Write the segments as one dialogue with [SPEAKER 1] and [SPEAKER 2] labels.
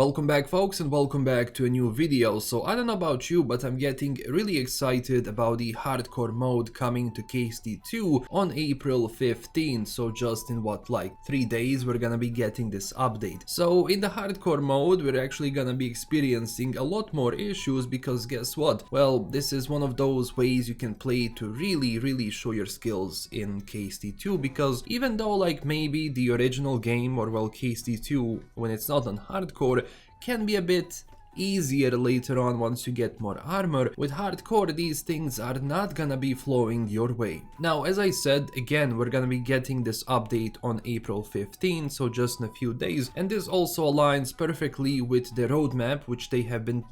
[SPEAKER 1] Welcome back folks, and welcome back to a new video. So I don't know about you, but I'm getting really excited about the hardcore mode coming to KST2 on April 15th. So just in what, like 3 days we're gonna be getting this update. So in the hardcore mode we're actually gonna be experiencing a lot more issues because guess what? Well, this is one of those ways you can play to really show your skills in KST2, because even though like maybe the original game, or well KST2 when it's not on hardcore, can be a bit easier later on once you get more armor, with hardcore these things are not gonna be flowing your way. Now, as I said, again, we're gonna be getting this update on April 15th, so just in a few days, and this also aligns perfectly with the roadmap which they have been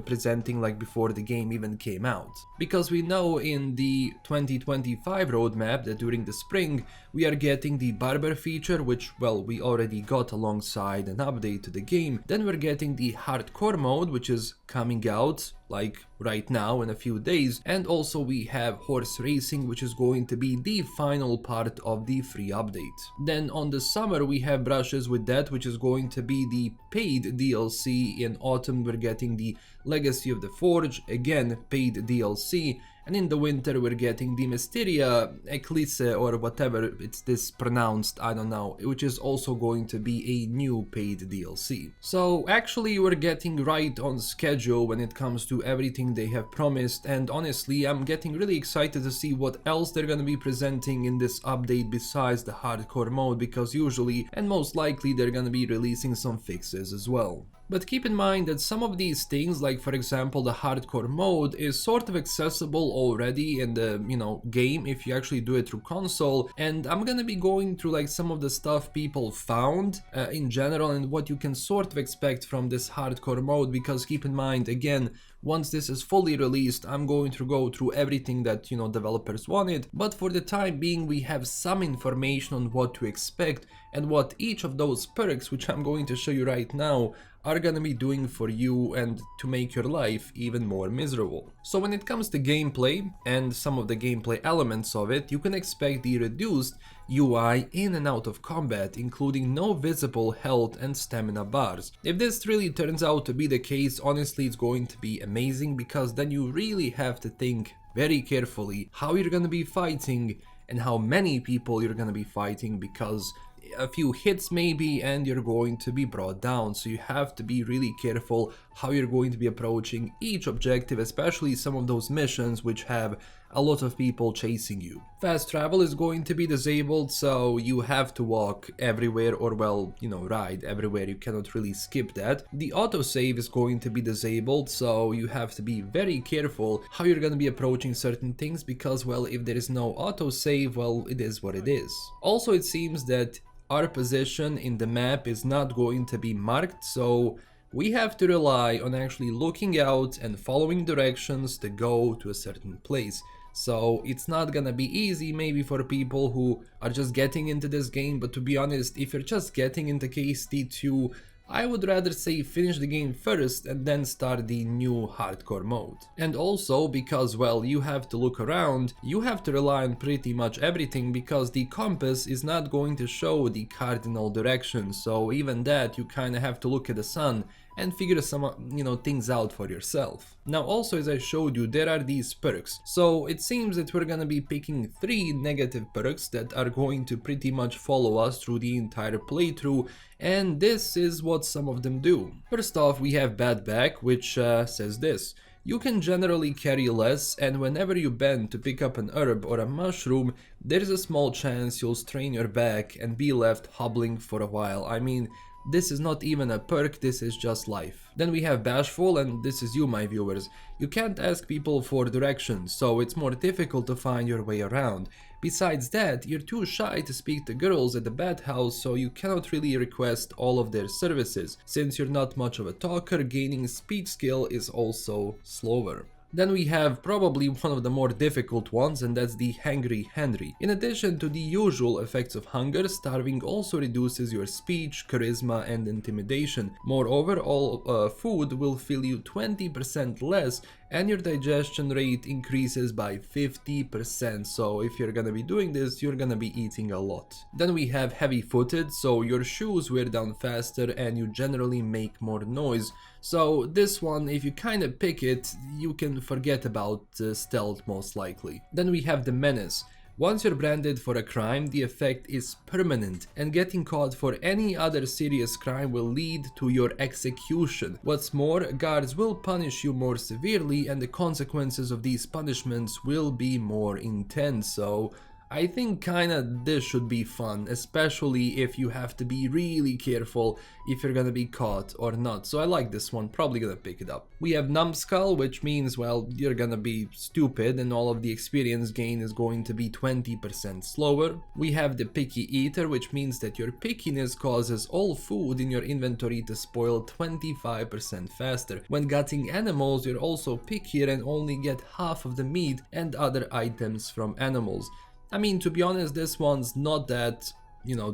[SPEAKER 1] presenting like before the game even came out. Because we know in the 2025 roadmap that during the spring we are getting the barber feature, which, well, we already got alongside an update to the game. Then we're getting the hardcore mode, which is coming out like right now in a few days, and also we have horse racing, which is going to be the final part of the free update. Then on the summer we have brushes with that, which is going to be the paid DLC. In autumn we're getting the Legacy of the Forge, again paid DLC, and in the winter we're getting the Mysteria Eclipse, or whatever it's this pronounced, I don't know, which is also going to be a new paid DLC. So actually we're getting right on schedule when it comes to everything they have promised, and honestly I'm getting really excited to see what else they're gonna be presenting in this update besides the hardcore mode, because usually and most likely they're gonna be releasing some fixes as well. But keep in mind that some of these things, like for example the hardcore mode, is sort of accessible already in the game if you actually do it through console, and I'm gonna be going through like some of the stuff people found in general and what you can sort of expect from this hardcore mode, because keep in mind again, once this is fully released I'm going to go through everything that developers wanted, but for the time being we have some information on what to expect and what each of those perks, which I'm going to show you right now, are gonna be doing for you and to make your life even more miserable. So when it comes to gameplay and some of the gameplay elements of it, you can expect the reduced UI in and out of combat, including no visible health and stamina bars. If this really turns out to be the case, honestly it's going to be amazing, because then you really have to think very carefully how you're gonna be fighting and how many people you're gonna be fighting, because a few hits maybe and you're going to be brought down. So you have to be really careful how you're going to be approaching each objective, especially some of those missions which have a lot of people chasing you. Fast travel is going to be disabled, so you have to walk everywhere, or well, ride everywhere, you cannot really skip that. The autosave is going to be disabled, so you have to be very careful how you're gonna be approaching certain things, because well, if there is no autosave, well, it is what it is. Also, it seems that our position in the map is not going to be marked, so we have to rely on actually looking out and following directions to go to a certain place. So it's not gonna be easy maybe for people who are just getting into this game, but to be honest, if you're just getting into KST2, I would rather say finish the game first and then start the new hardcore mode. And also because, well, you have to look around, you have to rely on pretty much everything, because the compass is not going to show the cardinal direction, so even that you kind of have to look at the sun and figure some things out for yourself. Now also, as I showed you, there are these perks, so it seems that we're gonna be picking 3 negative perks that are going to pretty much follow us through the entire playthrough, and this is what some of them do. First off, we have bad back, which says this: you can generally carry less, and whenever you bend to pick up an herb or a mushroom, there's a small chance you'll strain your back and be left hobbling for a while. I mean, this is not even a perk, this is just life. Then we have bashful, and this is you, my viewers. You can't ask people for directions, so it's more difficult to find your way around. Besides that, you're too shy to speak to girls at the bathhouse, so you cannot really request all of their services. Since you're not much of a talker, gaining speech skill is also slower. Then we have probably one of the more difficult ones, and that's the Hangry Henry. In addition to the usual effects of hunger, starving also reduces your speech, charisma and intimidation. Moreover, all food will fill you 20% less, and your digestion rate increases by 50%. So if you're gonna be doing this, you're gonna be eating a lot. Then we have heavy footed, so your shoes wear down faster and you generally make more noise. So this one, if you kind of pick it, you can forget about stealth most likely. Then we have the menace. Once you're branded for a crime, the effect is permanent, and getting caught for any other serious crime will lead to your execution. What's more, guards will punish you more severely, and the consequences of these punishments will be more intense. So I think kinda this should be fun, especially if you have to be really careful if you're gonna be caught or not. So I like this one, probably gonna pick it up. We have Numbskull, which means, well, you're gonna be stupid and all of the experience gain is going to be 20% slower. We have the Picky Eater, which means that your pickiness causes all food in your inventory to spoil 25% faster. When gutting animals, you're also pickier and only get half of the meat and other items from animals. I mean, to be honest, this one's not that,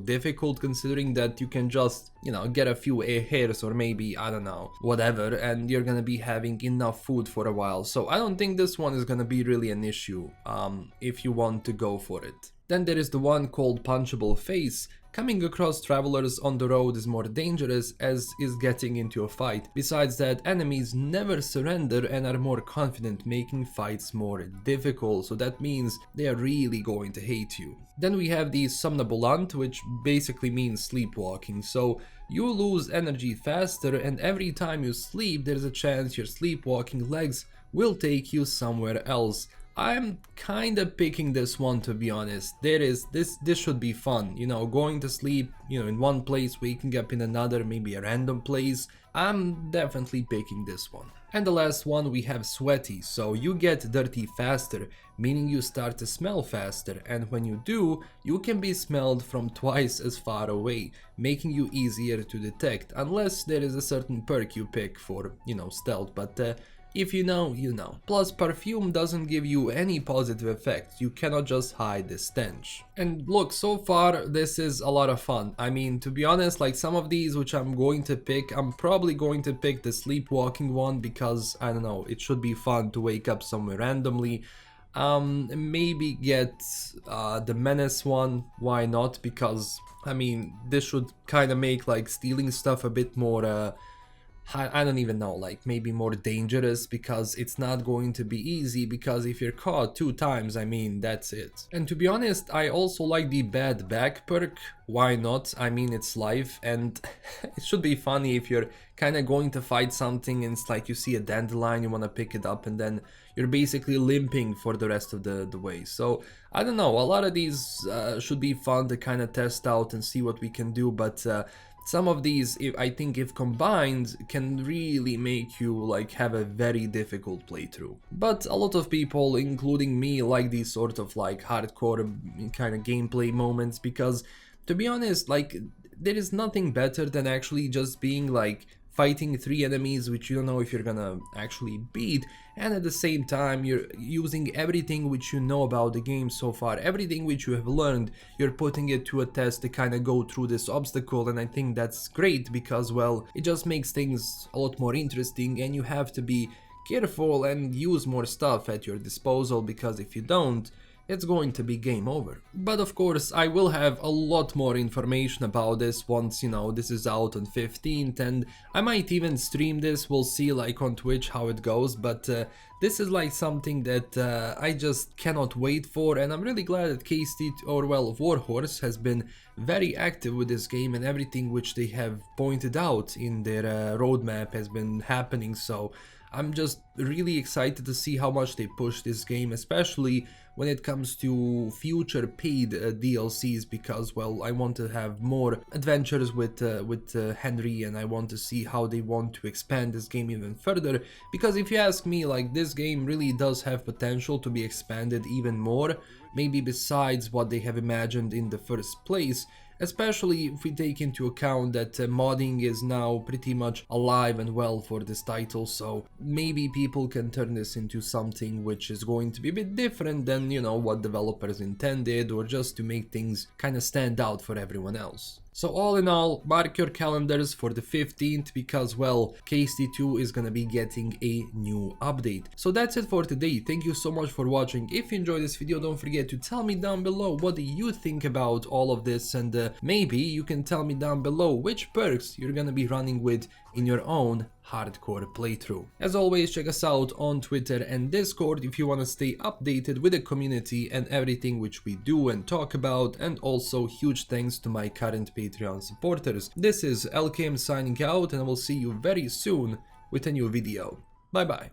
[SPEAKER 1] difficult, considering that you can just, get a few hairs or maybe, I don't know, whatever, and you're gonna be having enough food for a while. So I don't think this one is gonna be really an issue, if you want to go for it. Then there is the one called Punchable Face. Coming across travelers on the road is more dangerous as is getting into a fight. Besides that, enemies never surrender and are more confident, making fights more difficult, so that means they are really going to hate you. Then we have the Somnambulant, which basically means sleepwalking. So you lose energy faster, and every time you sleep there's a chance your sleepwalking legs will take you somewhere else. I'm kinda picking this one, to be honest. This should be fun, going to sleep, in one place, waking up in another, maybe a random place. I'm definitely picking this one. And the last one, we have Sweaty. So you get dirty faster, meaning you start to smell faster, and when you do, you can be smelled from twice as far away, making you easier to detect, unless there is a certain perk you pick for, stealth, but if you know, you know. Plus, perfume doesn't give you any positive effects, you cannot just hide the stench. And look, so far this is a lot of fun. I mean, to be honest, like some of these which I'm going to pick, I'm probably going to pick the sleepwalking one because, I don't know, it should be fun to wake up somewhere randomly. Maybe get the menace one, why not? Because, I mean, this should kind of make like stealing stuff a bit more I don't even know, like maybe more dangerous, because it's not going to be easy, because if you're caught 2 times, I mean, that's it. And to be honest, I also like the bad back perk. Why not? I mean, it's life, and it should be funny if you're kind of going to fight something and it's like you see a dandelion, you want to pick it up, and then you're basically limping for the rest of the way. So I don't know, a lot of these should be fun to kind of test out and see what we can do, but some of these, I think if combined, can really make you like have a very difficult playthrough. But a lot of people, including me, like these sort of like hardcore kind of gameplay moments, because to be honest, like there is nothing better than actually just being like fighting 3 enemies which you don't know if you're gonna actually beat, and at the same time you're using everything which you know about the game so far, everything which you have learned, you're putting it to a test to kind of go through this obstacle. And I think that's great because, well, it just makes things a lot more interesting, and you have to be careful and use more stuff at your disposal, because if you don't, it's going to be game over. But of course, I will have a lot more information about this once, this is out on 15th, and I might even stream this. We'll see like on Twitch how it goes, but this is like something that I just cannot wait for, and I'm really glad that Warhorse has been very active with this game, and everything which they have pointed out in their roadmap has been happening. So I'm just really excited to see how much they push this game, especially when it comes to future paid DLCs, because, well, I want to have more adventures with Henry, and I want to see how they want to expand this game even further, because if you ask me, like, this game really does have potential to be expanded even more, maybe besides what they have imagined in the first place. Especially if we take into account that modding is now pretty much alive and well for this title, so maybe people can turn this into something which is going to be a bit different than, what developers intended, or just to make things kind of stand out for everyone else. So all in all, mark your calendars for the 15th because, well, KST2 is gonna be getting a new update. So that's it for today. Thank you so much for watching. If you enjoyed this video, don't forget to tell me down below what do you think about all of this, and maybe you can tell me down below which perks you're gonna be running with in your own hardcore playthrough. As always, check us out on Twitter and Discord if you want to stay updated with the community and everything which we do and talk about, and also huge thanks to my current Patreon supporters. This is LKM signing out, and I will see you very soon with a new video. Bye bye.